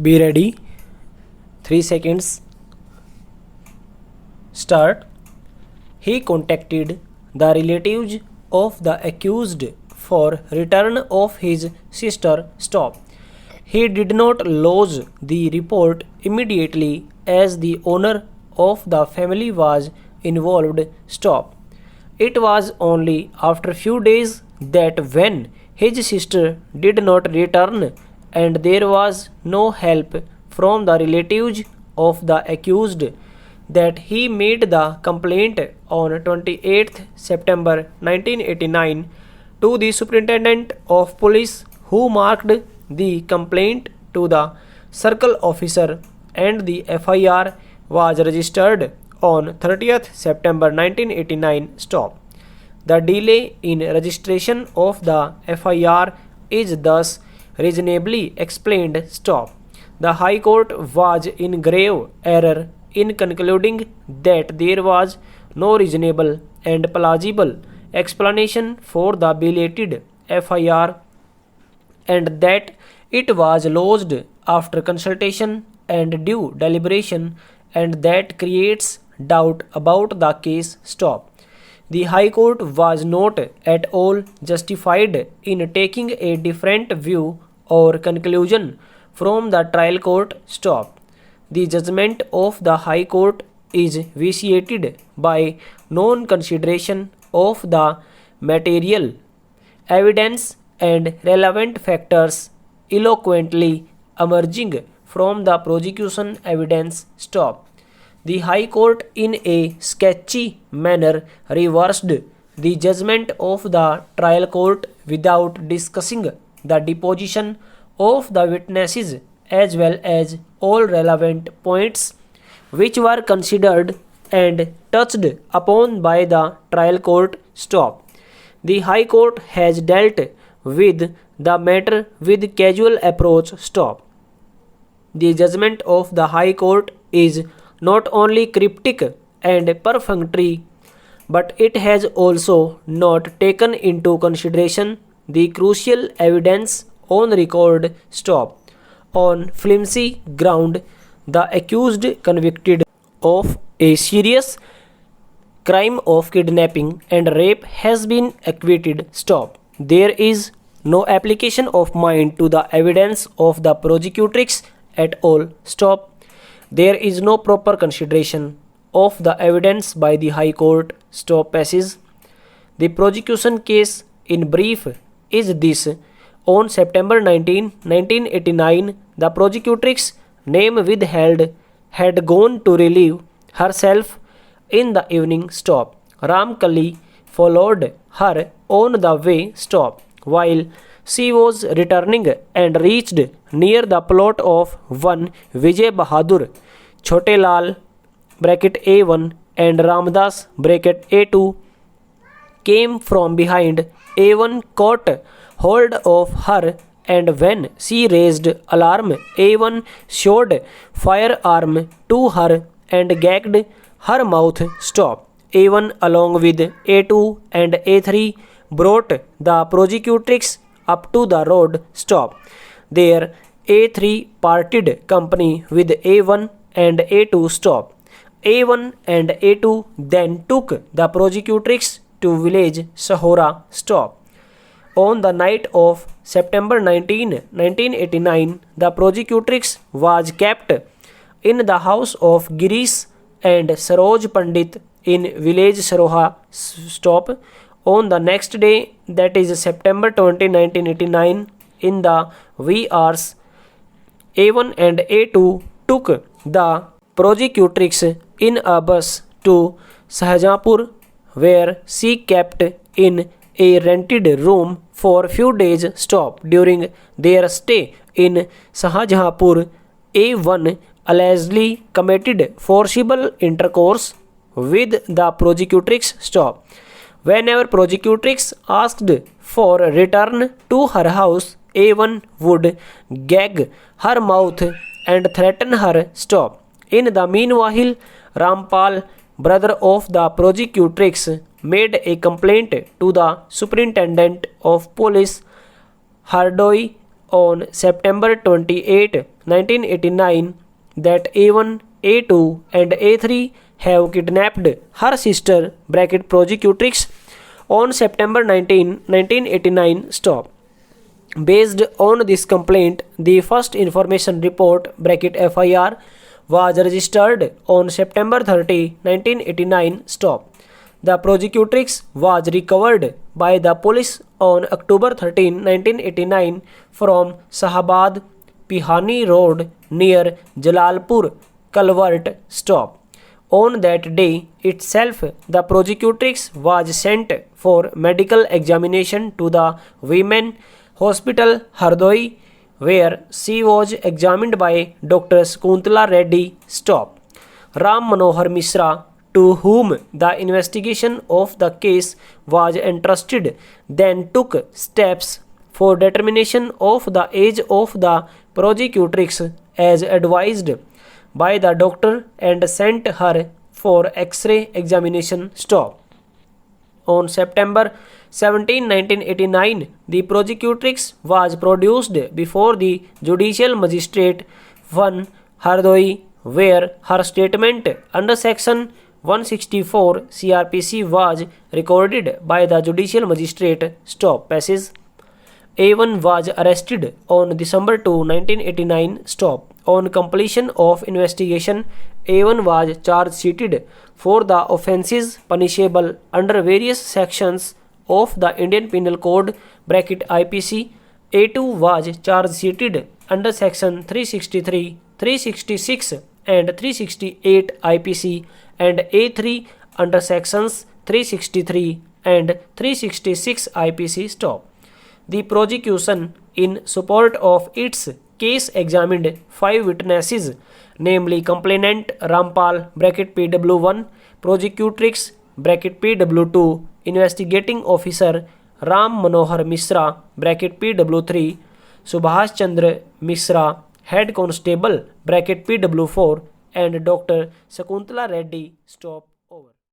Be ready. 3 seconds. Start. He contacted the relatives of the accused for return of his sister. Stop. He did not lodge the report immediately as the owner of the family was involved. Stop. It was only after few days that when his sister did not return and there was no help from the relatives of the accused that he made the complaint on 28th September 1989 to the superintendent of police, who marked the complaint to the circle officer, and the FIR was registered on 30th September 1989. Stop. The delay in registration of the FIR is thus reasonably explained. Stop. The High Court was in grave error in concluding that there was no reasonable and plausible explanation for the belated FIR and that it was lodged after consultation and due deliberation, and that creates doubt about the case. Stop. The High Court was not at all justified in taking a different view or conclusion from the trial court. Stop. The judgment of the High Court is vitiated by non-consideration of the material evidence and relevant factors eloquently emerging from the prosecution evidence. Stop. The High Court in a sketchy manner reversed the judgment of the trial court without discussing the deposition of the witnesses as well as all relevant points which were considered and touched upon by the trial court. Stop. The High Court has dealt with the matter with casual approach. Stop. The judgment of the High Court is not only cryptic and perfunctory, but it has also not taken into consideration the crucial evidence on record. Stop. On flimsy ground, the accused convicted of a serious crime of kidnapping and rape has been acquitted. Stop. There is no application of mind to the evidence of the prosecutrix at all. Stop. There is no proper consideration of the evidence by the High Court. Stop. Passage. The prosecution case in brief is this. On September 19, 1989, the prosecutrix, name withheld, had gone to relieve herself in the evening. Stop. Ramkali followed her on the way. Stop. While she was returning and reached near the plot of one Vijay Bahadur, Chote Lal bracket A1 and Ramdas bracket A2 came from behind. A1 caught hold of her, and when she raised alarm, A1 showed firearm to her and gagged her mouth. Stop. A1 along with A2 and A3 brought the prosecutrix up to the road. Stop. There A3 parted company with A1 and A2. Stop. A1 and A2 then took the prosecutrix to village Sahora. Stop. On the night of September 19, 1989, the prosecutrix was kept in the house of Girish and Saroj Pandit in village Saroha. Stop. On the next day, that is September 20, 1989, in the wee hours, A1 and A2 took the prosecutrix in a bus to Shahjahanpur, where she kept in a rented room for few days. Stop. During their stay in Shahjahanpur, A1 allegedly committed forcible intercourse with the prosecutrix. Stop. Whenever prosecutrix asked for return to her house, A1 would gag her mouth and threaten her. Stop. In the meanwhile, Rampal, brother of the prosecutrix, made a complaint to the superintendent of police, Hardoi, on September 28, 1989 that A1, A2 and A3 have kidnapped her sister (prosecutrix) on September 19, 1989. Stop. Based on this complaint, the first information report (FIR) was registered on September 30, 1989. Stop. The prosecutrix was recovered by the police on October 13, 1989 from Shahabad Pihani Road near Jalalpur Culvert. Stop. On that day itself, the prosecutrix was sent for medical examination to the Women Hospital Hardoi, where she was examined by Dr. Shakuntala Reddy. Stop. Ram Manohar Mishra, to whom the investigation of the case was entrusted, then took steps for determination of the age of the prosecutrix as advised by the doctor and sent her for X-ray examination. Stop. On September 17, 1989, the prosecutrix was produced before the Judicial Magistrate 1 Hardoi, where her statement under Section 164 CRPC was recorded by the Judicial Magistrate. Stop. Passage. A1 was arrested on December 2, 1989. Stop. On completion of investigation, A1 was charge sheeted for the offences punishable under various sections of the Indian Penal Code (IPC). A2 was charge sheeted under Section 363, 366 and 368 IPC, and A3 under Sections 363 and 366 IPC. Stop. The prosecution, in support of its case, examined 5 witnesses, namely complainant Rampal (PW1), prosecutrix (PW2), investigating officer Ram Manohar Mishra (PW3), Subhash Chandra Mishra, head constable (PW4), and Dr. Shakuntala Reddy. Stop.